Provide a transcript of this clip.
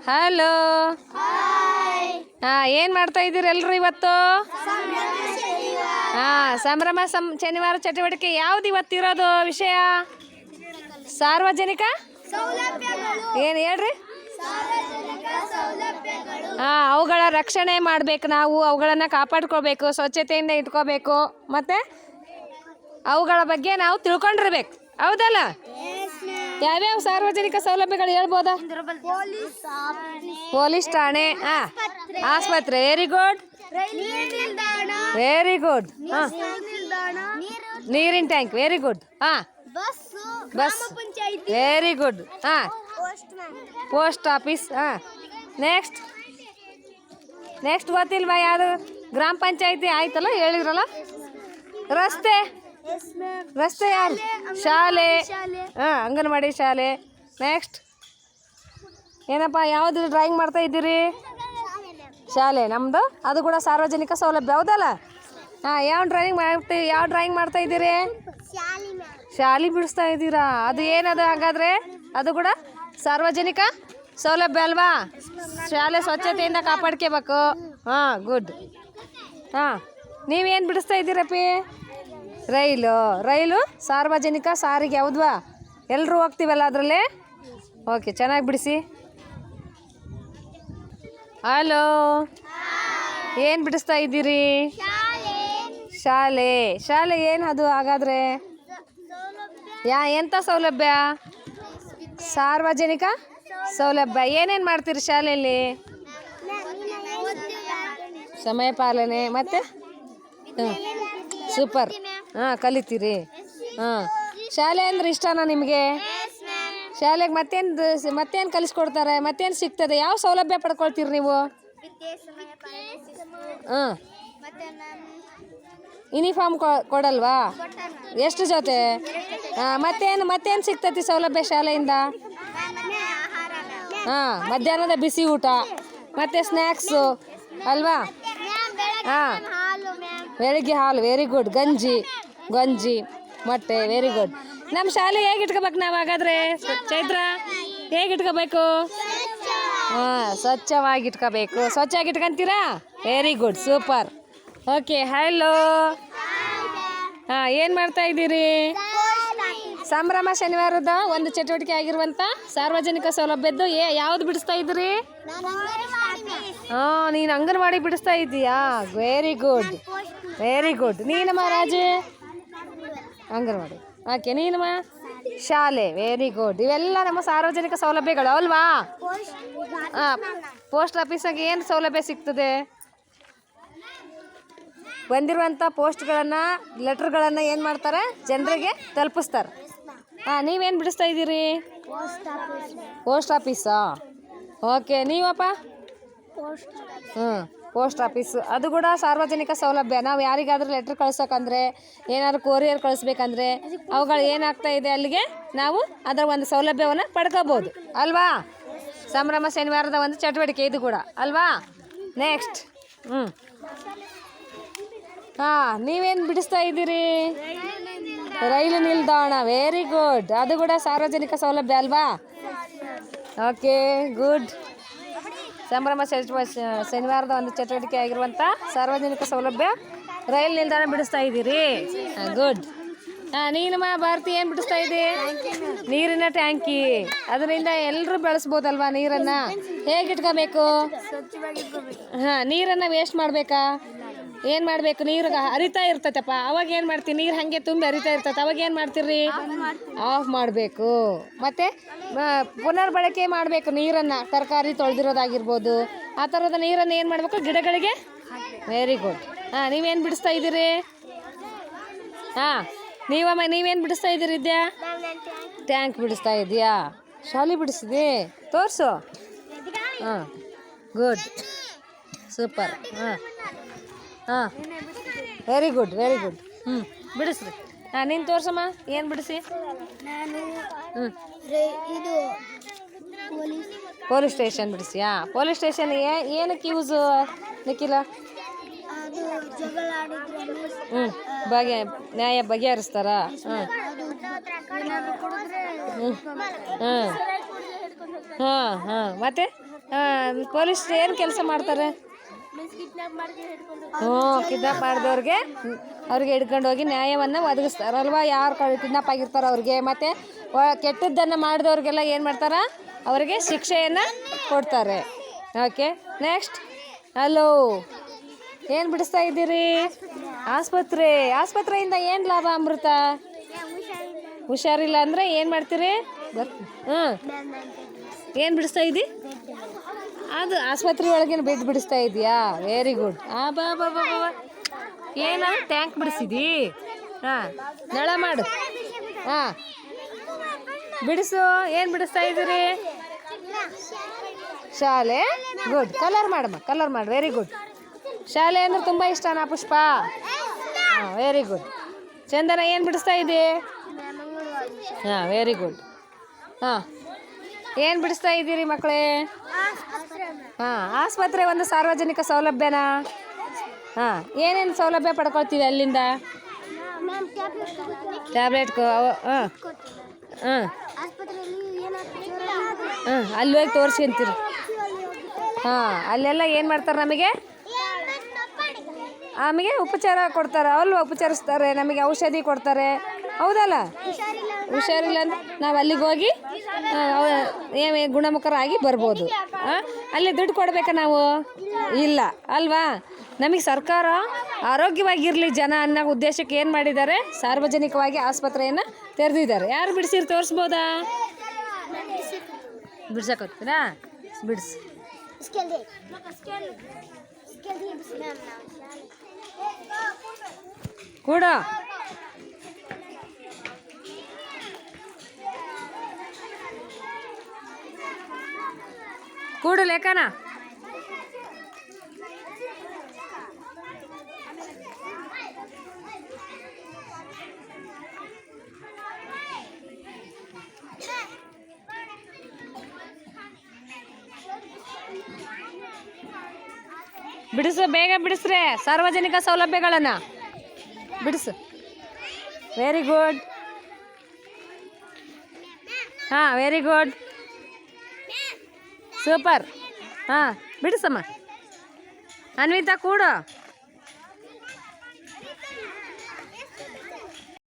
Hello. ಏನು ಮಾಡ್ತಾ ಇದ್ದೀರಿ ಎಲ್ಲರೂ ಇವತ್ತು? ಸಂಭ್ರಮ ಶನಿವಾರ ಚಟುವಟಿಕೆ ಯಾವ್ದು ಇವತ್ತಿರೋದು ವಿಷಯ? ಸಾರ್ವಜನಿಕ ಏನು ಹೇಳ್ರಿ? ಅವುಗಳ ರಕ್ಷಣೆ ಮಾಡಬೇಕು, ನಾವು ಅವುಗಳನ್ನು ಕಾಪಾಡ್ಕೋಬೇಕು, ಸ್ವಚ್ಛತೆಯಿಂದ ಇಟ್ಕೋಬೇಕು, ಮತ್ತು ಅವುಗಳ ಬಗ್ಗೆ ನಾವು ತಿಳ್ಕೊಂಡಿರ್ಬೇಕು. ಹೌದಲ್ಲ? ಯಾವ್ಯಾವ ಸಾರ್ವಜನಿಕ ಸೌಲಭ್ಯಗಳು ಹೇಳ್ಬೋದಾ? ಪೊಲೀಸ್ ಠಾಣೆ, ಆಸ್ಪತ್ರೆ, ವೆರಿ ಗುಡ್ ವೆರಿ ಗುಡ್. ನೀರಿನ tank, very good. Bus, very good. Post office. Next ಗೊತ್ತಿಲ್ವಾ ಯಾವುದು? ಗ್ರಾಮ ಪಂಚಾಯತಿ ಆಯ್ತಲ್ಲ, ಹೇಳಿದ್ರಲ್ಲ. ರಸ್ತೆ ಯಾರು? ಶಾಲೆ, ಅಂಗನವಾಡಿ ಶಾಲೆ. ನೆಕ್ಸ್ಟ್ ಏನಪ್ಪ, ಯಾವುದು ಡ್ರಾಯಿಂಗ್ ಮಾಡ್ತಾ ಇದ್ದೀರಿ? ಶಾಲೆ ನಮ್ಮದು, ಅದು ಕೂಡ ಸಾರ್ವಜನಿಕ ಸೌಲಭ್ಯ. ಹೌದಲ್ಲ? ಯಾವ ಡ್ರಾಯಿಂಗ್ ಮಾಡ್ತಾ ಇದ್ದೀರಿ? ಶಾಲೆ ಬಿಡಿಸ್ತಾ ಇದ್ದೀರಾ? ಅದು ಏನದು ಹಾಗಾದರೆ? ಅದು ಕೂಡ ಸಾರ್ವಜನಿಕ ಸೌಲಭ್ಯ ಅಲ್ವಾ? ಶಾಲೆ ಸ್ವಚ್ಛತೆಯಿಂದ ಕಾಪಾಡ್ಕೋಬೇಕು. ಗುಡ್. ನೀವೇನು ಬಿಡಿಸ್ತಾ ಇದ್ದೀರಪ್ಪಿ? ರೈಲು ಸಾರ್ವಜನಿಕ ಸಾರಿಗೆ. ಹೌದ್ವಾ? ಎಲ್ಲರೂ ಹೋಗ್ತೀವಲ್ಲ ಅದರಲ್ಲಿ? ಓಕೆ, ಚೆನ್ನಾಗಿ ಬಿಡಿಸಿ. ಹಲೋ, ಏನು ಬಿಡಿಸ್ತಾ ಇದ್ದೀರಿ? ಶಾಲೆ ಏನು ಅದು ಹಾಗಾದರೆ? ಎಂಥ ಸೌಲಭ್ಯ? ಸಾರ್ವಜನಿಕ ಸೌಲಭ್ಯ. ಏನೇನು ಮಾಡ್ತೀರಿ ಶಾಲೆಯಲ್ಲಿ? ಸಮಯ ಪಾಲನೆ ಮತ್ತು ಸೂಪರ್. ಕಲಿತೀರಿ. ಶಾಲೆ ಅಂದ್ರೆ ಇಷ್ಟನಾ ನಿಮಗೆ? ಶಾಲೆಗೆ ಮತ್ತೇನು ಕಲಿಸ್ಕೊಡ್ತಾರೆ? ಮತ್ತೇನು ಸಿಗ್ತದೆ? ಯಾವ ಸೌಲಭ್ಯ ಪಡ್ಕೊಳ್ತೀರಿ ನೀವು? ಯೂನಿಫಾರ್ಮ್ ಕೊಡಲ್ವಾ? ಎಷ್ಟು ಜೊತೆ? ಮತ್ತೇನು ಸಿಗ್ತೈತಿ ಸೌಲಭ್ಯ ಶಾಲೆಯಿಂದ? ಮಧ್ಯಾಹ್ನದ ಬಿಸಿ ಊಟ ಮತ್ತು ಸ್ನ್ಯಾಕ್ಸು ಅಲ್ವಾ? ಬೆಳಿಗ್ಗೆ ಹಾಲು, ವೆರಿ ಗುಡ್. ಗಂಜಿ ಮೊಟ್ಟೆ, ವೆರಿ ಗುಡ್. ನಮ್ಮ ಶಾಲೆ ಹೇಗೆ ಇಟ್ಕೋಬೇಕು ನಾವು ಹಾಗಾದರೆ? ಚೈತ್ರ, ಹೇಗೆ ಇಟ್ಕೋಬೇಕು? ಸ್ವಚ್ಛವಾಗಿ ಇಟ್ಕೋಬೇಕು. ಸ್ವಚ್ಛವಾಗಿ ಇಟ್ಕೊಂತೀರಾ? Very good, super. Okay, hello. ಏನು ಮಾಡ್ತಾ ಇದ್ದೀರಿ? ಸಂಭ್ರಮ ಶನಿವಾರದ ಒಂದು ಚಟುವಟಿಕೆ ಆಗಿರುವಂಥ ಸಾರ್ವಜನಿಕ ಸೌಲಭ್ಯದ್ದು ಯಾವುದು ಬಿಡಿಸ್ತಾ ಇದ್ದೀರಿ? ನೀನು ಅಂಗನವಾಡಿ ಬಿಡಿಸ್ತಾ ಇದ್ದೀಯಾ? Very good. ನೀನಮ್ಮ ರಾಜು? ಅಂಗನವಾಡಿ. ಓಕೆ, ನೀನಮ್ಮ? ಶಾಲೆ, ವೆರಿ ಗುಡ್. ಇವೆಲ್ಲ ನಮ್ಮ ಸಾರ್ವಜನಿಕ ಸೌಲಭ್ಯಗಳು ಅಲ್ವಾ? ಪೋಸ್ಟ್ ಆಫೀಸಾಗ ಏನು ಸೌಲಭ್ಯ ಸಿಗ್ತದೆ? ಬಂದಿರುವಂಥ ಲೆಟರ್ಗಳನ್ನು ಏನು ಮಾಡ್ತಾರೆ? ಜನರಿಗೆ ತಲುಪಿಸ್ತಾರೆ. ನೀವೇನು ಬಿಡಿಸ್ತಾ ಇದ್ದೀರಿ? ಪೋಸ್ಟ್ ಆಫೀಸಾ? ಓಕೆ, ನೀವಪ್ಪ? ಪೋಸ್ಟ್ ಆಫೀಸು, ಅದು ಕೂಡ ಸಾರ್ವಜನಿಕ ಸೌಲಭ್ಯ. ನಾವು ಯಾರಿಗಾದ್ರೂ ಲೆಟ್ರ್ ಕಳ್ಸೋಕ್ಕಂದ್ರೆ, ಏನಾದ್ರು ಕೊರಿಯರ್ ಕಳಿಸ್ಬೇಕಂದ್ರೆ ಅವುಗಳು ಏನಾಗ್ತಾ ಇದೆ ಅಲ್ಲಿಗೆ ನಾವು ಅದರ ಒಂದು ಸೌಲಭ್ಯವನ್ನು ಪಡ್ಕೋಬೋದು ಅಲ್ವಾ? ಸಂಭ್ರಮ ಶನಿವಾರದ ಒಂದು ಚಟುವಟಿಕೆ ಇದು ಕೂಡ ಅಲ್ವಾ? ನೆಕ್ಸ್ಟ್ ನೀವೇನು ಬಿಡಿಸ್ತಾ ಇದ್ದೀರಿ? ರೈಲು ನಿಲ್ದಾಣ, ವೆರಿ ಗುಡ್. ಅದು ಕೂಡ ಸಾರ್ವಜನಿಕ ಸೌಲಭ್ಯ ಅಲ್ವಾ? Okay, good. ಸಂಭ್ರಮ ಶನಿವಾರದ ಒಂದು ಚಟುವಟಿಕೆ ಆಗಿರುವಂಥ ಸಾರ್ವಜನಿಕ ಸೌಲಭ್ಯ ರೈಲು ನಿಲ್ದಾಣ ಬಿಡಿಸ್ತಾ ಇದ್ದೀರಿ. ಗುಡ್. ನೀನಮ್ಮ ಭಾರತಿ ಏನು ಬಿಡಿಸ್ತಾ ಇದ್ದೀ? ನೀರಿನ ಟ್ಯಾಂಕಿ. ಅದರಿಂದ ಎಲ್ಲರೂ ಬೆಳೆಸ್ಬೋದಲ್ವಾ ನೀರನ್ನು? ಹೇಗೆ ಇಟ್ಕೋಬೇಕು? ನೀರನ್ನು ವೇಸ್ಟ್ ಮಾಡಬೇಕಾ? ಏನು ಮಾಡಬೇಕು? ನೀರು ಹರಿತಾ ಇರ್ತೈತಪ್ಪ, ಅವಾಗ ಏನು ಮಾಡ್ತೀವಿ? ನೀರು ಹಾಗೆ ತುಂಬಿ ಹರಿತಾ ಇರ್ತೈತೆ, ಅವಾಗ ಏನು ಮಾಡ್ತೀರಿ? ಆಫ್ ಮಾಡಬೇಕು. ಮತ್ತು ಪುನರ್ಬಳಕೆ ಮಾಡಬೇಕು ನೀರನ್ನು. ತರಕಾರಿ ತೊಳೆದಿರೋದಾಗಿರ್ಬೋದು, ಆ ಥರದ ನೀರನ್ನು ಏನು ಮಾಡಬೇಕು? ಗಿಡಗಳಿಗೆ. Very good. ನೀವೇನು ಬಿಡಿಸ್ತಾ ಇದ್ದೀರಿ? ನೀವೇನು ಬಿಡಿಸ್ತಾ ಇದ್ದೀರಿ? ಟ್ಯಾಂಕ್ ಬಿಡಿಸ್ತಾ ಇದೆಯಾ? ಶಾಲೆ ಬಿಡಿಸಿದೆ, ತೋರಿಸು. Good, super. Very good. ಬಿಡಿಸ್ರಿ. ನೀನು ತೋರ್ಸಮ್ಮ, ಏನು ಬಿಡಿಸಿ? ಪೊಲೀಸ್ ಸ್ಟೇಷನ್ ಬಿಡಿಸಿಯಾ? ಪೊಲೀಸ್ ಸ್ಟೇಷನ್ ಏನಕ್ಕೆ ಯೂಸು ನಿಖಿಲ? ನ್ಯಾಯ ಬಗೆಹರಿಸ್ತಾರಾ? ಹಾಂ ಹಾಂ ಮತ್ತೆ ಪೊಲೀಸ್ ಏನು ಕೆಲಸ ಮಾಡ್ತಾರೆ? ಹ್ಞೂ ಕಿಡ್ನಾಪ್ ಮಾಡಿದವ್ರಿಗೆ ಅವ್ರಿಗೆ ಹಿಡ್ಕೊಂಡು ಹೋಗಿ ನ್ಯಾಯವನ್ನು ಒದಗಿಸ್ತಾರಲ್ವ. ಯಾರು ಕಿಡ್ನಾಪ್ ಆಗಿರ್ತಾರೋ ಅವ್ರಿಗೆ ಮತ್ತು ಕೆಟ್ಟದ್ದನ್ನು ಮಾಡಿದವ್ರಿಗೆಲ್ಲ ಏನು ಮಾಡ್ತಾರೆ? ಅವರಿಗೆ ಶಿಕ್ಷೆಯನ್ನು ಕೊಡ್ತಾರೆ. Okay next. ಹಲೋ, ಏನು ಬಿಡಿಸ್ತಾ ಇದ್ದೀರಿ? ಆಸ್ಪತ್ರೆಯಿಂದ ಏನು ಲಾಭ ಅಮೃತ? ಹುಷಾರಿಲ್ಲ ಅಂದರೆ ಏನು ಮಾಡ್ತೀರಿ? ಏನು ಬಿಡಿಸ್ತಾ ಇದ್ದಿ? ಅದು ಆಸ್ಪತ್ರೆ ಒಳಗೇನು ಬೆಡ್ ಬಿಡಿಸ್ತಾ ಇದೆಯಾ? Very good. ಬಾ ಬಾ ಬಾ ಬಾ ಏನು ಟ್ಯಾಂಕ್ ಬಿಡಿಸಿದಿ? ಹಾಂ, ನಳ ಮಾಡು. ಹಾಂ, ಬಿಡಿಸು. ಏನು ಬಿಡಿಸ್ತಾ ಇದ್ದೀರಿ? ಶಾಲೆ. ಗುಡ್. ಕಲರ್ ಮಾಡಮ್ಮ, ಕಲರ್ ಮಾಡಿ. Very good. ಶಾಲೆ ಅಂದ್ರೆ ತುಂಬ ಇಷ್ಟನಾ ಪುಷ್ಪ? ಹಾಂ, ವೆರಿ ಗುಡ್. ಚಂದನ ಏನು ಬಿಡಿಸ್ತಾ ಇದ್ದಿ? ಹಾಂ, ವೆರಿ ಗುಡ್. ಹಾಂ, ಏನು ಬಿಡಿಸ್ತಾ ಇದ್ದೀರಿ ಮಕ್ಕಳೇ? ಹಾಂ, ಆಸ್ಪತ್ರೆ ಒಂದು ಸಾರ್ವಜನಿಕ ಸೌಲಭ್ಯನಾ? ಹಾಂ, ಏನೇನು ಸೌಲಭ್ಯ ಪಡ್ಕೊಳ್ತೀವಿ ಅಲ್ಲಿಂದ? ಟ್ಯಾಬ್ಲೆಟ್. ಹಾಂ ಹಾಂ ಹಾಂ, ಅಲ್ಲಿ ಹೋಗಿ ತೋರಿಸ್ಕೊಂತೀರಿ. ಹಾಂ, ಅಲ್ಲೆಲ್ಲ ಏನು ಮಾಡ್ತಾರೆ? ನಮಗೆ ಉಪಚಾರ ಕೊಡ್ತಾರೆ ಅಲ್ವ? ಉಪಚರಿಸ್ತಾರೆ, ನಮಗೆ ಔಷಧಿ ಕೊಡ್ತಾರೆ, ಹೌದಲ್ಲ? ಹುಷಾರಿಲ್ಲ ಅಂದ್ರೆ ನಾವು ಅಲ್ಲಿಗೆ ಹೋಗಿ ಗುಣಮುಖರಾಗಿ ಬರ್ಬೋದು. ಅಲ್ಲಿ ದುಡ್ಡು ಕೊಡಬೇಕಾ ನಾವು? ಇಲ್ಲ ಅಲ್ವಾ? ನಮಗೆ ಸರ್ಕಾರ ಆರೋಗ್ಯವಾಗಿರಲಿ ಜನ ಅನ್ನೋ ಉದ್ದೇಶಕ್ಕೆ ಏನು ಮಾಡಿದ್ದಾರೆ? ಸಾರ್ವಜನಿಕವಾಗಿ ಆಸ್ಪತ್ರೆಯನ್ನು ತೆರೆದಿದ್ದಾರೆ. ಯಾರು ಬಿಡಿಸಿರು? ತೋರಿಸ್ಬೋದಾ? ಬಿಡ್ಸಕ್ಕೋಗ್ತೀರಾ? ಬಿಡಿಸಿ. ಕೂಡ ಕೂಡು ಲೇಖನ. ಬಿಡಿಸು, ಬೇಗ ಬಿಡಿಸ್ರೆ ಸಾರ್ವಜನಿಕ ಸೌಲಭ್ಯಗಳನ್ನು ಬಿಡಿಸು. Very good. ಹಾಂ, ವೆರಿ ಗುಡ್, ಸೂಪರ್. ಹಾಂ, ಬಿಡಿಸಮ್ಮ. ಅನ್ವಿತಾ ಕೂಡು.